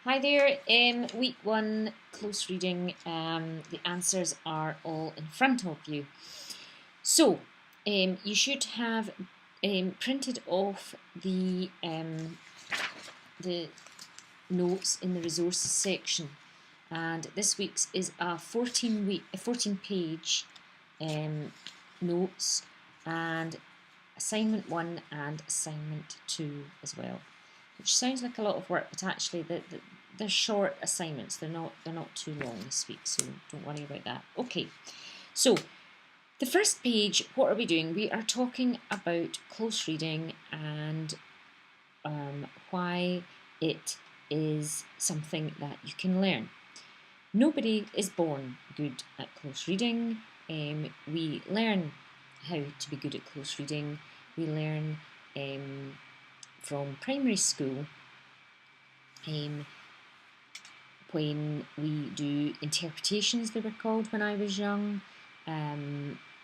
Hi there. Week one close reading. The answers are all in front of you. So, you should have printed off the notes in the resources section, and this week's is a 14 page notes, and assignment 1 and assignment 2 as well, which sounds like a lot of work, but actually they're short assignments. They're not too long this week, so don't worry about that. Okay, so the first page, what are we doing? We are talking about close reading and why it is something that you can learn. Nobody is born good at close reading. We learn how to be good at close reading. We learn from primary school when we do interpretations, they were called when I was young.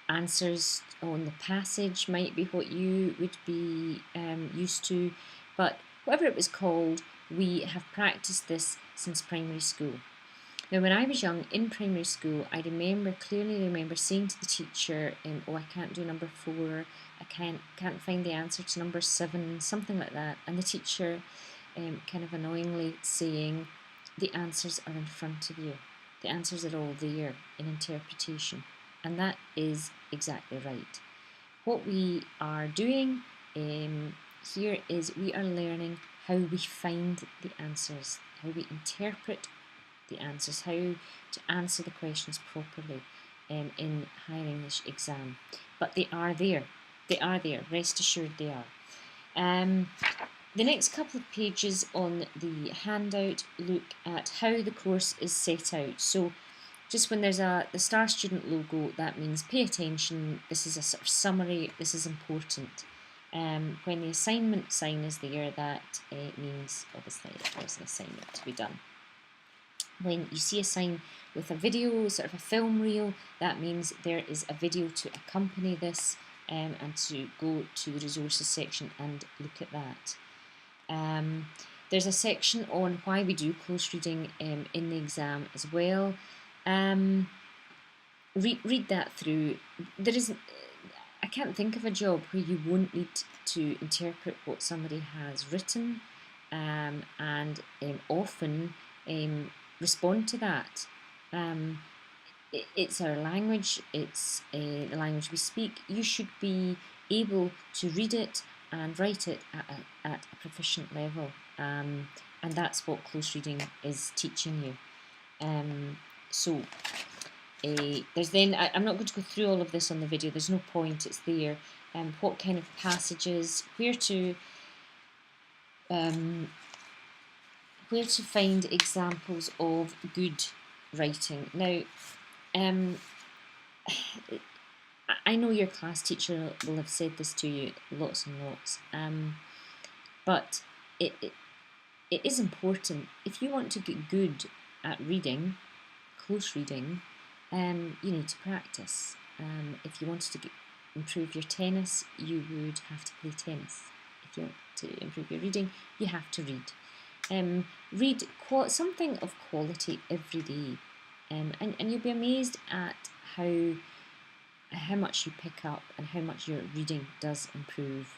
Answers on the passage might be what you would be used to, but whatever it was called, we have practiced this since primary school. Now, when I was young in primary school, I clearly remember saying to the teacher, "Oh, I can't do number 4. I can't find the answer to number 7," something like that, and the teacher kind of annoyingly saying, "The answers are in front of you. The answers are all there in interpretation," and that is exactly right. What we are doing here is we are learning how we find the answers, how we interpret the answers, how to answer the questions properly in higher English exam. But they are there. They are there. Rest assured they are. The next couple of pages on the handout look at how the course is set out. So just when there's the Star Student logo, that means pay attention. This is a sort of summary. This is important. When the assignment sign is there, that means obviously there's an assignment to be done. When you see a sign with a video, sort of a film reel, that means there is a video to accompany this, and to go to the resources section and look at that. There's a section on why we do close reading in the exam as well. Read that through. I can't think of a job where you won't need to interpret what somebody has written, and often respond to that. It's our language, it's the language we speak. You should be able to read it and write it at a proficient level, and that's what close reading is teaching you. There's then, I'm not going to go through all of this on the video, there's no point, it's there. What kind of passages, where to find examples of good writing. Now, I know your class teacher will have said this to you lots and lots, but it is important. If you want to get good at reading, close reading, you need to practice. If you wanted to improve your tennis, you would have to play tennis. If you want to improve your reading, you have to read. Read something of quality every day, and you'll be amazed at how much you pick up and how much your reading does improve.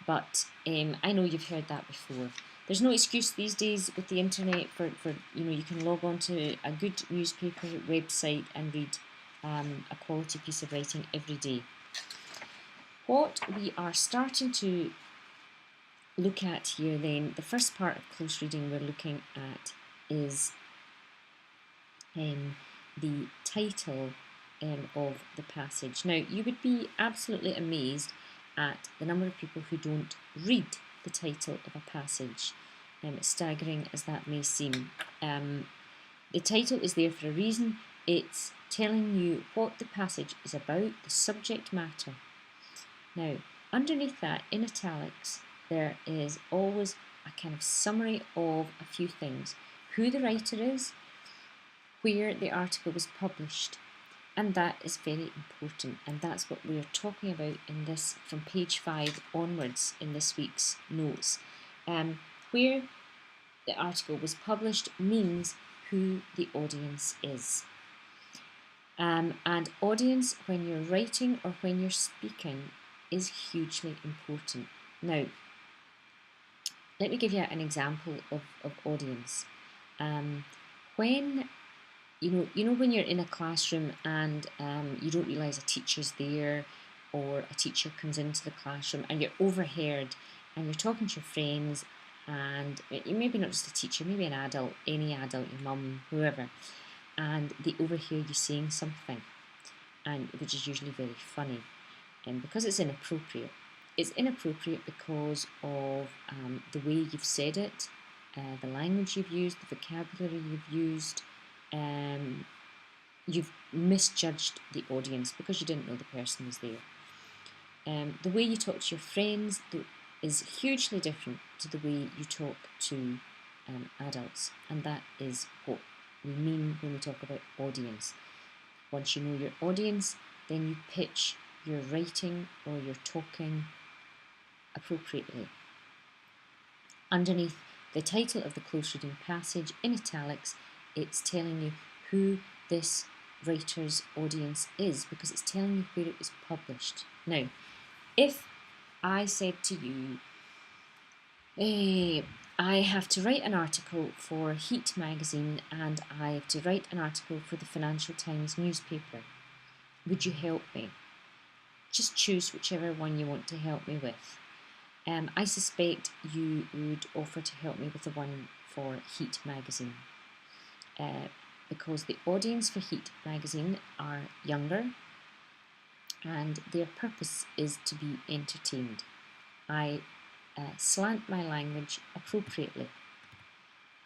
But I know you've heard that before. There's no excuse these days with the internet for you can log on to a good newspaper website and read a quality piece of writing every day. What we are starting to look at here then, the first part of close reading we're looking at is the title of the passage. Now, you would be absolutely amazed at the number of people who don't read the title of a passage, staggering as that may seem. The title is there for a reason. It's telling you what the passage is about, the subject matter. Now, underneath that, in italics, there is always a kind of summary of a few things. Who the writer is, where the article was published, and that is very important, and that's what we're talking about in this from page 5 onwards in this week's notes. Where the article was published means who the audience is. And audience, when you're writing or when you're speaking, is hugely important. Now, let me give you an example of audience. When you know when you're in a classroom and you don't realise a teacher's there, or a teacher comes into the classroom and you're overheard and you're talking to your friends, and maybe not just a teacher, maybe an adult, any adult, your mum, whoever, and they overhear you saying something, and which is usually very funny, and because it's inappropriate. It's inappropriate because of the way you've said it, the language you've used, the vocabulary you've used. You've misjudged the audience because you didn't know the person was there. The way you talk to your friends is hugely different to the way you talk to adults, and that is what we mean when we talk about audience. Once you know your audience, then you pitch your writing or your talking appropriately. Underneath the title of the close reading passage in italics, it's telling you who this writer's audience is, because it's telling you where it was published. Now, if I said to you, I have to write an article for Heat magazine and I have to write an article for the Financial Times newspaper, would you help me? Just choose whichever one you want to help me with. I suspect you would offer to help me with the one for Heat magazine, because the audience for Heat magazine are younger and their purpose is to be entertained. I slant my language appropriately.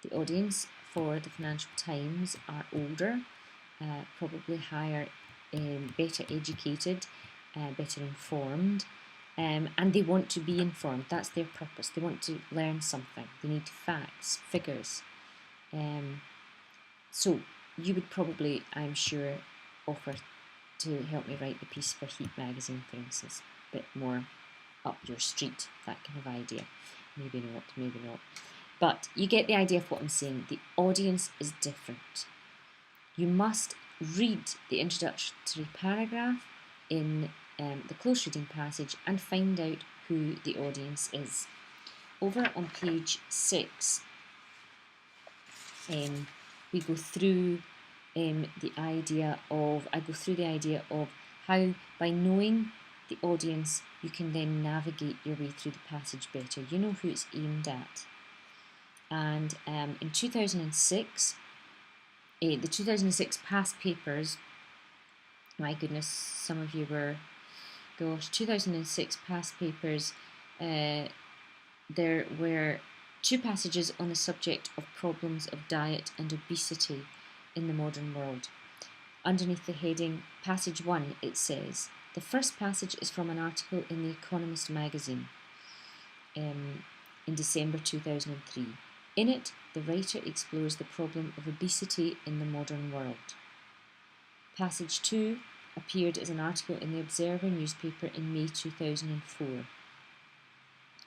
The audience for the Financial Times are older, probably higher, better educated, better informed, and they want to be informed. That's their purpose. They want to learn something. They need facts, figures. So you would probably, I'm sure, offer to help me write the piece for Heat magazine, for instance, a bit more up your street, that kind of idea. Maybe not, maybe not. But you get the idea of what I'm saying. The audience is different. You must read the introductory paragraph in the close reading passage and find out who the audience is. Over on page 6, we go through the idea of how, by knowing the audience, you can then navigate your way through the passage better. You know who it's aimed at. And in 2006, the 2006 past papers, my goodness, some of you were, 2006 past papers, there were 2 passages on the subject of problems of diet and obesity in the modern world. Underneath the heading Passage 1, it says, the first passage is from an article in The Economist magazine in December 2003. In it, the writer explores the problem of obesity in the modern world. Passage 2 appeared as an article in the Observer newspaper in May 2004.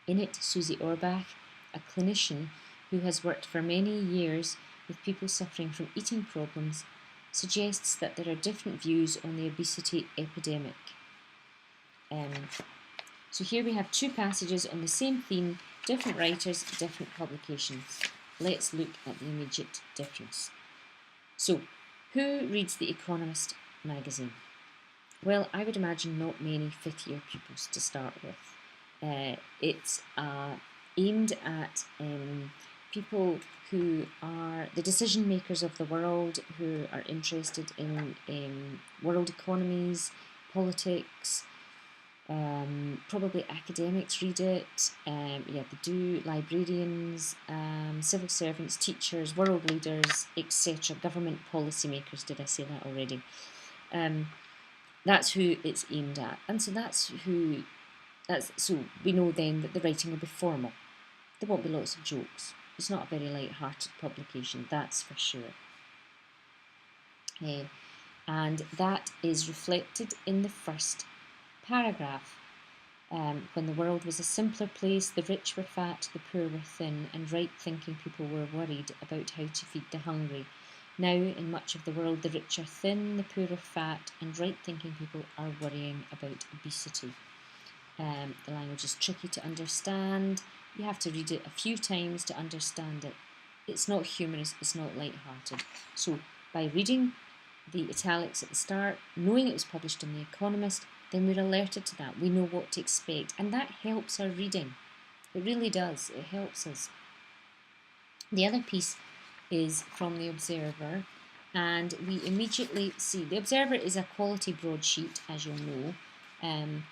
In it, Susie Orbach, a clinician who has worked for many years with people suffering from eating problems, suggests that there are different views on the obesity epidemic. So here we have 2 passages on the same theme, different writers, different publications. Let's look at the immediate difference. So, who reads The Economist magazine? Well, I would imagine not many fifth-year pupils to start with. It's aimed at people who are the decision makers of the world, who are interested in world economies, politics. Probably academics read it. They do. Librarians, civil servants, teachers, world leaders, etc. Government policymakers. Did I say that already? That's who it's aimed at, and so we know then that the writing will be formal. There won't be lots of jokes. It's not a very light-hearted publication, that's for sure. And that is reflected in the first paragraph. When the world was a simpler place, the rich were fat, the poor were thin, and right-thinking people were worried about how to feed the hungry. Now, in much of the world, the rich are thin, the poor are fat, and right-thinking people are worrying about obesity. The language is tricky to understand. You have to read it a few times to understand it. It's not humorous, it's not light-hearted. So, by reading the italics at the start, knowing it was published in The Economist, then we're alerted to that. We know what to expect, and that helps our reading. It really does. It helps us. The other piece is from The Observer, and we immediately see The Observer is a quality broadsheet, as you'll know, and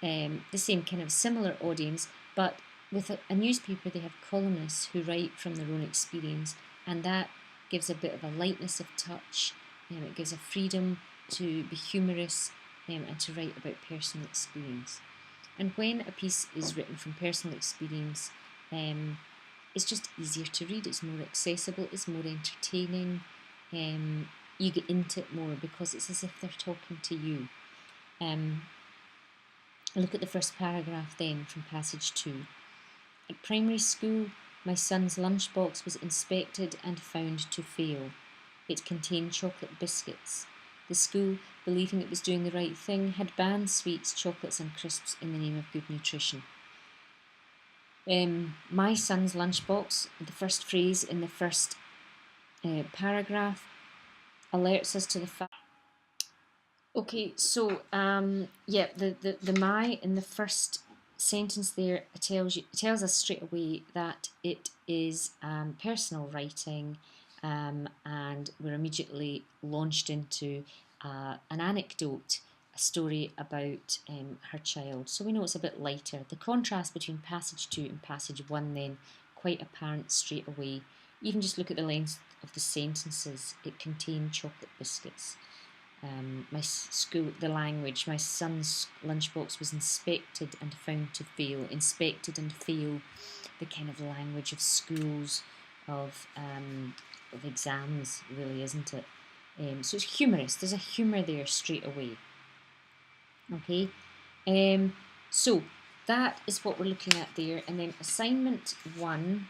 the same kind of similar audience, but with a newspaper, they have columnists who write from their own experience, and that gives a bit of a lightness of touch. It gives a freedom to be humorous and to write about personal experience. And when a piece is written from personal experience, it's just easier to read. It's more accessible. It's more entertaining. You get into it more because it's as if they're talking to you. Look at the first paragraph then from passage 2. At primary school, my son's lunchbox was inspected and found to fail. It contained chocolate biscuits. The school, believing it was doing the right thing, had banned sweets, chocolates and crisps in the name of good nutrition. My son's lunchbox, the first phrase in the first paragraph, alerts us to the fact. Okay, so the my in the first sentence there tells us straight away that it is personal writing, and we're immediately launched into an anecdote, a story about her child. So we know it's a bit lighter. The contrast between passage 2 and passage 1 then quite apparent straight away. Even just look at the length of the sentences. It contained chocolate biscuits. The language, my son's lunchbox was inspected and found to fail. Inspected and fail, the kind of language of schools, of exams, really, isn't it? So it's humorous. There's a humour there straight away. Okay, so that is what we're looking at there. And then assignment 1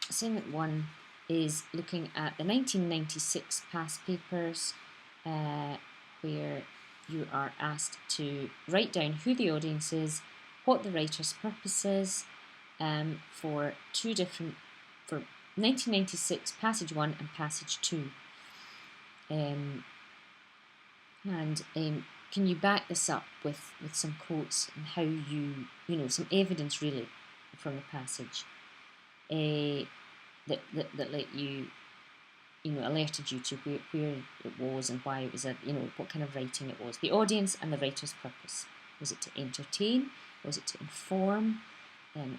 assignment 1 is looking at the 1996 past papers, where you are asked to write down who the audience is, what the writer's purpose is, for 1996 passage 1 and passage 2. Can you back this up with some quotes and how some evidence really from the passage that let you, alerted you to where it was and why it was what kind of writing it was. The audience and the writer's purpose. Was it to entertain? Was it to inform,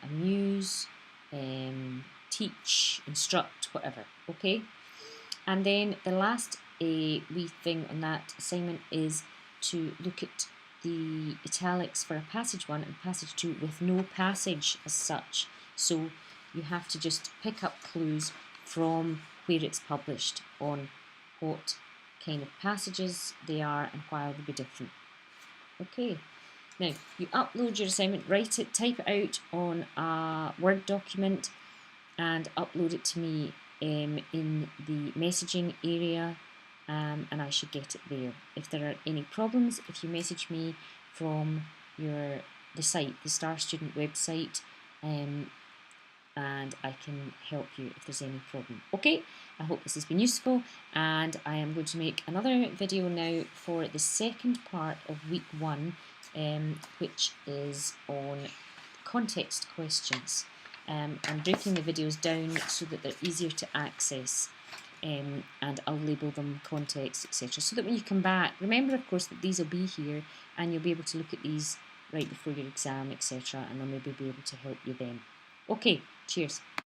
amuse, teach, instruct, whatever? Okay. And then the last wee thing on that assignment is to look at the italics for a passage 1 and passage 2 with no passage as such. So you have to just pick up clues from where it's published on what kind of passages they are and why they'll be different. Okay, now you upload your assignment, write it, type it out on a Word document and upload it to me in the messaging area, and I should get it there. If there are any problems, if you message me from the site, the Star Student website, and I can help you if there's any problem. Okay, I hope this has been useful, and I am going to make another video now for the second part of week 1, which is on context questions. I'm breaking the videos down so that they're easier to access, and I'll label them context, etc. So that when you come back, remember of course that these will be here and you'll be able to look at these right before your exam, etc. and I'll maybe be able to help you then. Okay, cheers.